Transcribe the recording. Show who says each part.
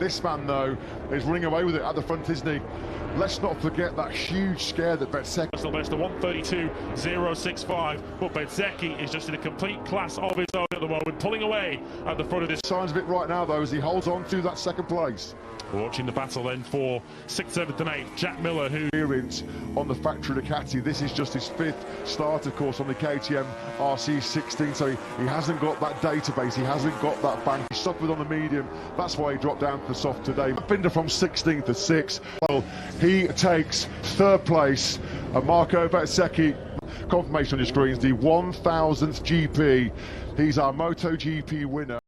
Speaker 1: This man, though, is running away with it at the front, isn't he? Let's not forget that huge scare that Bezzecchi...
Speaker 2: Personal best of 132.065, but Bezzecchi is just in a complete class of his own at the moment, pulling away at the front of this.
Speaker 1: Signs of it right now, though, as he holds on to that second place.
Speaker 2: Watching the battle then for 6th, 7th and 8th, Jack Miller, who...
Speaker 1: Experience on the factory Ducati. This is just his 5th start, of course, on the KTM RC16, so he hasn't got that database, he hasn't got that bank. He suffered on the medium, that's why he dropped down to the soft today. Binder from 16th to 6th. Well, he takes 3rd place, and Marco Bezzecchi, confirmation on your screens, the 1000th GP. He's our MotoGP winner.